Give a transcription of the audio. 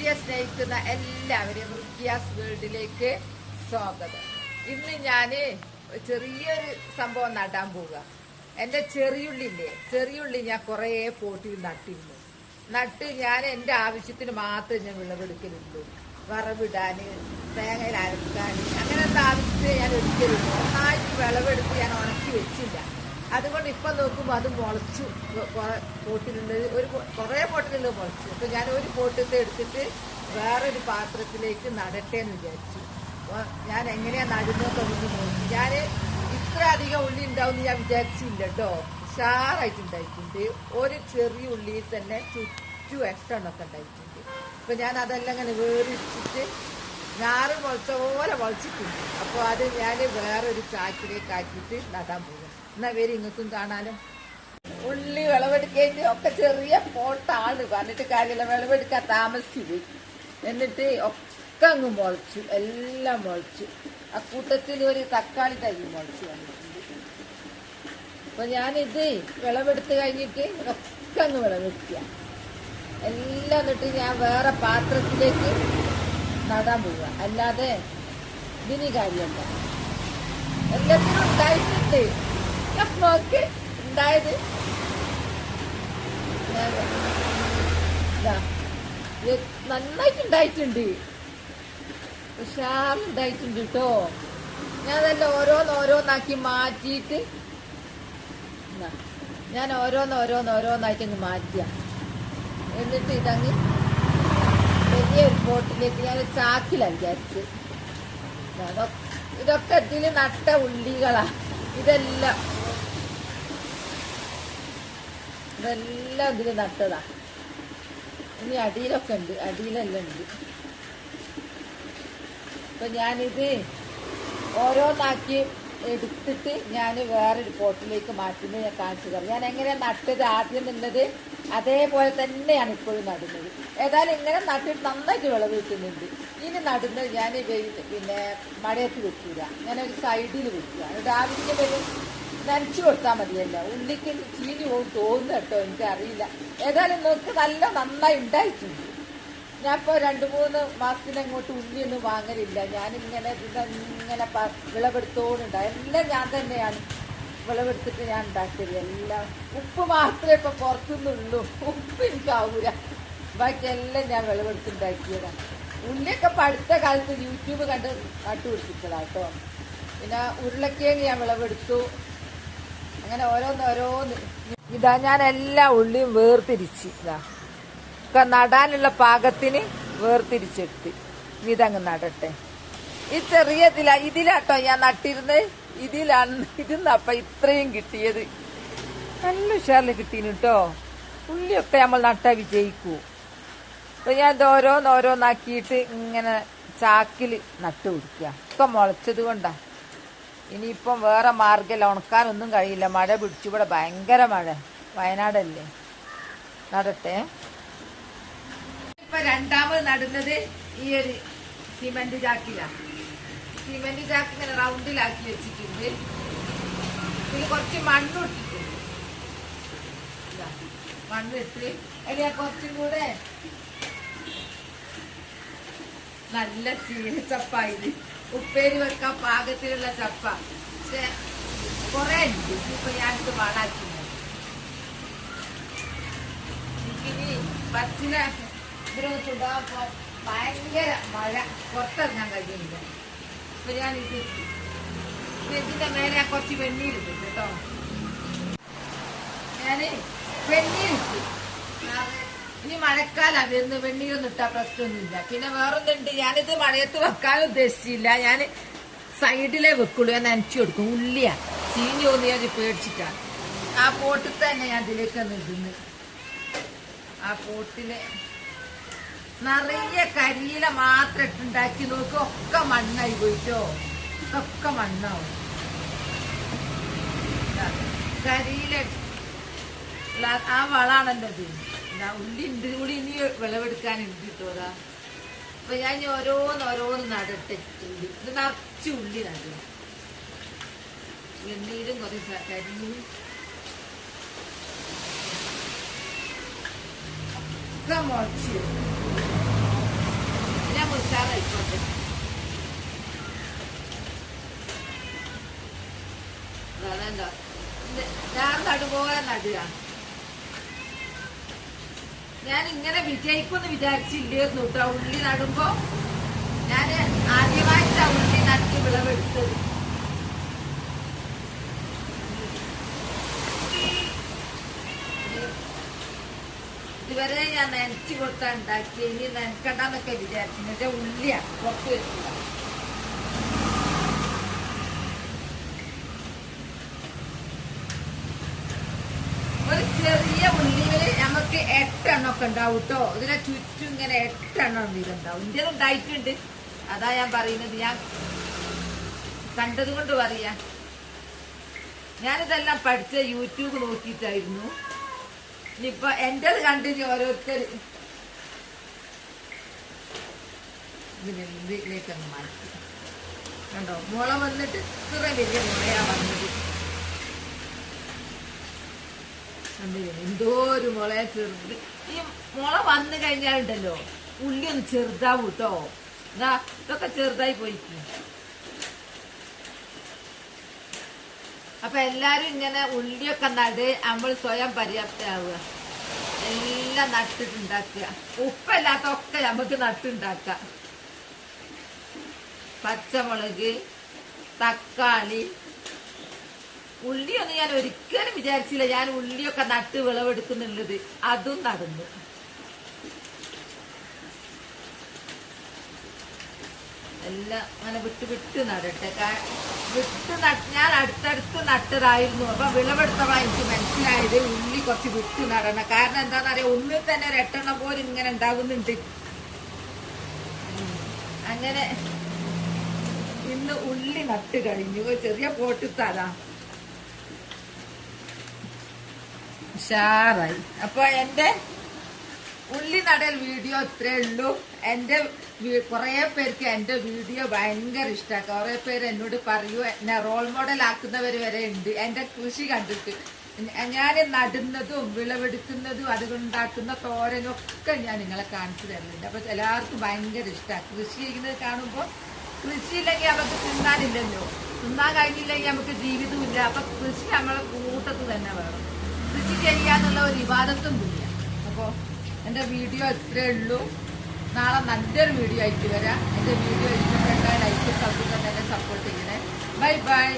കൃഷിയെ സ്നേഹിക്കുന്ന എല്ലാവരെയും റുക്കിയാസ് വേൾഡിലേക്ക് സ്വാഗതം. ഇന്ന് ഞാന് ചെറിയൊരു സംഭവം നടാൻ പോവുക. എന്റെ ചെറിയുള്ളി ഞാൻ കുറേ പോട്ടിൽ നട്ടിരുന്നു. ഞാൻ എന്റെ ആവശ്യത്തിന് മാത്രമേ ഞാൻ വിളവെടുക്കലുള്ളൂ. വറവിടാന്, തേങ്ങയിൽ അരക്കാന്, അങ്ങനത്തെ ആവശ്യത്തിന് ഞാൻ എടുക്കലുള്ളൂ. നന്നായിട്ട് വിളവെടുത്ത് ഞാൻ ഉണക്കി വെച്ചില്ല. അതുകൊണ്ട് ഇപ്പൊ നോക്കുമ്പോൾ അത് മുളച്ചു. പോട്ടിലുള്ളത് കുറേ പോട്ടിലുള്ളത് മുളച്ചു. അപ്പൊ ഞാൻ ഒരു പോട്ടത്തെ എടുത്തിട്ട് വേറൊരു പാത്രത്തിലേക്ക് നടട്ടെ എന്ന് വിചാരിച്ചു. ഞാൻ എങ്ങനെയാ നടുന്നൊക്കെ ഒന്ന് നോക്കി. ഞാൻ ഇത്ര അധികം ഉള്ളി ഉണ്ടാവും ഞാൻ വിചാരിച്ചില്ല കേട്ടോ. ഉഷാറായിട്ട് ഉണ്ടായിട്ടുണ്ട്. ഒരു ചെറിയ ഉള്ളിയിൽ തന്നെ ചുറ്റും 8 എണ്ണമൊക്കെ ഉണ്ടായിട്ടുണ്ട്. അപ്പൊ ഞാൻ അതെല്ലാം ഇങ്ങനെ വേറിച്ചിട്ട് ഞാറ് മുളച്ച പോലെ മുളച്ചിട്ടുണ്ട്. അപ്പോൾ അത് ഞാൻ വേറൊരു ചാക്കിലേക്ക് ആക്കിയിട്ട് നടാൻ പോകും. എന്നാ പേര് ഇങ്ങൾക്കും കാണാനും. ഉള്ളി വിളവെടുക്കേണ്ടി ഒക്കെ ചെറിയ പോട്ടാണ്, പറഞ്ഞിട്ട് കാര്യമില്ല. വിളവെടുക്കാൻ താമസിച്ചു പോയി. എന്നിട്ട് ഒക്കെ അങ്ങ് മുളച്ചു, എല്ലാം മുളച്ചു. ആ കൂട്ടത്തിൽ ഒരു തക്കാളി തൈ മുളച്ചു വന്നിട്ടുണ്ട്. അപ്പൊ ഞാനിത് വിളവെടുത്ത് കഴിഞ്ഞിട്ട് ഒക്കെ അങ്ങ് വിളവെടുക്കുക എല്ലാം. എന്നിട്ട് ഞാൻ വേറെ പാത്രത്തിലേക്ക് നടാൻ പോവുക. അല്ലാതെ ഇതിന് കാര്യമല്ല. എല്ലാത്തിനും ഉണ്ടായിട്ടുണ്ട്. നോക്ക് ഉണ്ടായത് നന്നായിട്ടുണ്ടായിട്ടുണ്ട്. ഉഷാറുണ്ടായിട്ടുണ്ട് കേട്ടോ. ഞാൻ അതെല്ലാം ഓരോന്നാക്കി മാറ്റിയിട്ട് ഞാൻ ഓരോന്നായിട്ട് അങ്ങ് മാറ്റിയ. എന്നിട്ട് ഇതങ്ങ് വലിയൊരു പോട്ടിലേക്ക് ഞാൻ ചാക്കിലാണ് വിചാരിച്ച്. ഇതൊക്കെ ഇതിൽ നട്ട ഉള്ളികളാ. ഇതെല്ലാം ഇതിൽ നട്ടതാ. ഇനി അടിയിലൊക്കെ ഉണ്ട്, അടിയിലെല്ലാം ഉണ്ട്. അപ്പൊ ഞാനിത് ഓരോന്നാക്കി എടുത്തിട്ട് ഞാൻ വേറൊരു പോട്ടിലേക്ക് മാറ്റുന്നത് ഞാൻ കാണിച്ചു തരാം. ഞാൻ എങ്ങനെ നട്ടത് ആദ്യം നിന്നത് അതേപോലെ തന്നെയാണ് ഇപ്പോഴും നടുന്നത്. ഏതായാലും ഇങ്ങനെ നട്ടിട്ട് നന്നായിട്ട് വിളവ് കിട്ടുന്നുണ്ട്. ഇനി നടുന്നത് ഞാൻ പിന്നെ മഴയത്ത് വെക്കൂല, ഇങ്ങനെ ഒരു സൈഡിൽ വെക്കുക. എന്നിട്ട് ആവശ്യം വരും നനച്ചു കൊടുത്താൽ മതിയല്ലോ. ഉള്ളിക്ക് ചീഞ്ഞു പോകും തോന്നുന്നു കേട്ടോ, എനിക്കറിയില്ല. ഏതായാലും നോക്ക് നന്നായി ഉണ്ടായിട്ടുണ്ട്. ഞാൻ ഇപ്പോൾ 2-3 മാസത്തിനങ്ങോട്ട് ഉള്ളിയൊന്നും വാങ്ങലില്ല. ഞാനിങ്ങനെ ഇങ്ങനെ വിളവെടുത്തോണ്ടുണ്ട്. എല്ലാം ഞാൻ തന്നെയാണ് വിളവെടുത്തിട്ട് ഞാൻ ഉണ്ടാക്കിയത്. എല്ലാം ഉപ്പ് മാത്രമേ ഇപ്പൊ പുറത്തുനിന്നുള്ളൂ. ഉപ്പ് എനിക്കാവൂല. ബാക്കിയെല്ലാം ഞാൻ വിളവെടുത്തുണ്ടാക്കിയതാണ്. ഉള്ളിയൊക്കെ ഇപ്പം അടുത്ത കാലത്ത് യൂട്യൂബ് കണ്ട് നട്ടുപിടിപ്പിച്ചതാട്ടോ. പിന്നെ ഉരുളക്കിഴങ്ങ് ഞാൻ വിളവെടുത്തു. അങ്ങനെ ഓരോന്ന്. ഇതാ ഞാൻ എല്ലാ ഉള്ളിയും വേർതിരിച്ച് ഒക്കെ നടാനുള്ള പാകത്തിന് വേർതിരിച്ചെടുത്ത് ഇതങ്ങ് നടട്ടെ. ഈ ചെറിയ ഇതിലാട്ടോ ഞാൻ നട്ടിരുന്നത്. ഇതിന്നപ്പ ഇത്രയും കിട്ടിയത്. നല്ല ഉഷാറിൽ കിട്ടീന് കേട്ടോ. ഉള്ളിയൊക്കെ നമ്മൾ നട്ടാ വിജയിക്കൂ. അപ്പൊ ഞാൻ ഇത് ഓരോന്നാക്കിയിട്ട് ഇങ്ങനെ ചാക്കിൽ നട്ടുപിടിക്കുക. ഒക്കെ മുളച്ചത് കൊണ്ടാ. ഇനിയിപ്പം വേറെ മാർഗമല്ല, ഉണക്കാനൊന്നും കഴിയില്ല. മഴ പിടിച്ചു. ഇവിടെ ഭയങ്കര മഴ, വയനാടല്ലേ. നടട്ടെ. ഇപ്പൊ രണ്ടാമത് നടുന്നത് ഈ ഒരു സിമന്റ് ചാക്കിലാണ്. സിമന്റ് ചാക്ക് ഇങ്ങനെ റൗണ്ടിലാക്കി വെച്ചിട്ടുണ്ട്. ഇതിൽ കുറച്ച് മണ്ണിട്ടിട്ടുണ്ട്. മണ്ണിട്ട് അതിൽ കുറച്ചും കൂടെ നല്ല ചീനച്ചപ്പ. ഇത് ഉപ്പേരി വെക്കാൻ പാകത്തിലുള്ള ചപ്പ. പക്ഷെ കുറെ ഉണ്ട്. ഇപ്പൊ ഞാനിത് വളാക്കുന്നത്. എനിക്കിനി ബസ്സിന് ഇതിനൊന്ന് ചുടാപ്പോ ഭയങ്കര മഴ, പുറത്തിറങ്ങാൻ കഴിയുന്നില്ല. അപ്പൊ ഞാനിത് ഇതിന്റെ മേലെ കുറച്ച് വെണ്ണീരിട്ടു കേട്ടോ. ഞാന് വെണ്ണീരിട്ടു. ഇനി മഴക്കാലം വരുന്ന വെണ്ണീരൊന്നും ഇട്ടാ പ്രശ്നമൊന്നുമില്ല. പിന്നെ വേറൊന്നുണ്ട്, ഞാനിത് മഴയത്ത് വെക്കാൻ ഉദ്ദേശിച്ചില്ല. ഞാൻ സൈഡിലേ വെക്കുള്ളൂ. ഞാൻ നനച്ചു കൊടുക്കും. ഉള്ളിയാ ചീഞ്ഞു തോന്നി ഞാൻ പേടിച്ചിട്ടാണ്. ആ പോട്ടിൽ തന്നെ ഞാൻ ഇതിലേക്കൊന്ന് ഇടുന്നു. ആ പോട്ടില് നിറയെ കരിയില മാത്രം ഇട്ടുണ്ടാക്കി നോക്കും. ഒക്കെ മണ്ണായി പോയിട്ടോ. ഒക്കെ മണ്ണാവും. കരിയില ആ വളാണല്ലോ ഇത്. ഉള്ളി ഉണ്ട് കൂടി ഇനി വിളവെടുക്കാനുണ്ട് കേട്ടോതാ. അപ്പൊ ഞാൻ ഓരോന്ന് നടട്ടെ. ഉള്ളി ഇത് നിറച്ച് ഉള്ളി നടുക. വെണ്ണീരും കുറേ കരിയും ഒക്കെ മുളച്ച് അതല്ലോ ഞാൻ നടുപോലെ നടുക. ഞാൻ ഇങ്ങനെ വിജയിക്കുമെന്ന് വിചാരിച്ചില്ലായിരുന്നു കേട്ടോ. ഉള്ളി നടുമ്പോ ഞാൻ ആദ്യമായിട്ടാണ് ഉള്ളി നട്ട് വിളവെടുത്തത്. ഇതുവരെ ഞാൻ നനച്ചു കൊടുത്താ ഉണ്ടാക്കി. ഇനി നനക്കണ്ടെന്നൊക്കെ വിചാരിച്ചു. എന്റെ ഉള്ളിയാ പുറത്ത് വെച്ചില്ല. ഒരു ചെറിയ ഉള്ളിയില് നമുക്ക് 8 എണ്ണമൊക്കെ ഉണ്ടാവും കേട്ടോ. ഇതിനെ ചുറ്റും ഇങ്ങനെ 8 എണ്ണം വീടുണ്ടാവും. ഇന്ത്യയിൽ ഉണ്ടായിട്ടുണ്ട്. അതാ ഞാൻ പറയുന്നത്. ഞാൻ കണ്ടത് കൊണ്ട് പറയാ. ഞാനിതെല്ലാം പഠിച്ച യൂട്യൂബ് നോക്കിയിട്ടായിരുന്നു. ഇനിയിപ്പൊ എന്റേത് കണ്ടിന് ഓരോരുത്തർ ഇതിലേക്കൊന്ന് മാറ്റി. കണ്ടോ മുള വന്നിട്ട് ഇത്ര വലിയ മുളയാ വന്നത്. എന്തോ ഒരു മുളയെ ചെറുത്. ഈ മുള വന്നു കഴിഞ്ഞാലുണ്ടല്ലോ ഉള്ളി ഒന്ന് ചെറുതാവും കേട്ടോ. എന്താ ഇതൊക്കെ ചെറുതായി പോയിക്കും. അപ്പൊ എല്ലാരും ഇങ്ങനെ ഉള്ളിയൊക്കെ നട് നമ്മൾ സ്വയം പര്യാപ്തയാവുക. എല്ലാം നട്ടിട്ടുണ്ടാക്കുക. ഉപ്പല്ലാത്തൊക്കെ നമുക്ക് നട്ടുണ്ടാക്കാം. പച്ചമുളക്, തക്കാളി, ഉള്ളിയൊന്നും ഞാൻ ഒരിക്കലും വിചാരിച്ചില്ല ഞാൻ ഉള്ളിയൊക്കെ നട്ട് വിളവെടുക്കുന്നുള്ളത്. അതും നടന്നു. എല്ലാം അങ്ങനെ വിട്ട് വിട്ട് നടട്ടെ. ഞാൻ അടുത്തടുത്ത് നട്ടതായിരുന്നു. അപ്പൊ വിളവെടുത്തപ്പോ എനിക്ക് മനസ്സിലായത് ഉള്ളി കുറച്ച് വിട്ട് നടണം. കാരണം എന്താണെന്നറിയാം, ഒന്നിൽ തന്നെ ഒരു 8 എണ്ണം പോലും ഇങ്ങനെ ഉണ്ടാകുന്നുണ്ട്. അങ്ങനെ ഇന്ന് ഉള്ളി നട്ട് കഴിഞ്ഞു. ചെറിയ പോട്ടിത്താതാ ഉഷാറായി. അപ്പൊ എന്റെ ഉള്ളി നടൽ വീഡിയോ ഇത്രേ ഉള്ളൂ. എന്റെ കുറെ പേർക്ക് എന്റെ വീഡിയോ ഭയങ്കര ഇഷ്ടമാണ്. കുറെ പേര് എന്നോട് പറയൂ, എന്നെ റോൾ മോഡൽ ആക്കുന്നവർ വരെ ഉണ്ട്. എന്റെ കൃഷി കണ്ടിട്ട് ഞാൻ നടുന്നതും വിളവെടുക്കുന്നതും അതുകൊണ്ടാക്കുന്ന തോരനും ഒക്കെ ഞാൻ നിങ്ങളെ കാണിച്ചു തരുന്നുണ്ട്. അപ്പൊ എല്ലാവർക്കും ഭയങ്കര ഇഷ്ടമാണ് കൃഷി ചെയ്യുന്നത് കാണുമ്പോൾ. കൃഷിയില്ലെങ്കിൽ നമുക്ക് തിന്നാനില്ലല്ലോ. തിന്നാൻ കഴിഞ്ഞില്ലെങ്കിൽ നമുക്ക് ജീവിതമില്ല. അപ്പൊ കൃഷി നമ്മളെ കൂട്ടത്തിൽ തന്നെ വേണം. കൃഷി ചെയ്യാന്നുള്ള ഒരു വിവാദത്തും ഇല്ല. അപ്പോ എന്റെ വീഡിയോ ഇത്രേ ഉള്ളൂ. നാളെ നല്ലൊരു വീഡിയോ ആയിട്ട് വരാം. എന്റെ വീഡിയോ ഇഷ്ടപ്പെട്ടാൽ ലൈക്ക് സബ്സ്ക്രൈബ് തന്നെ സപ്പോർട്ട് ചെയ്യണേ. Bye bye.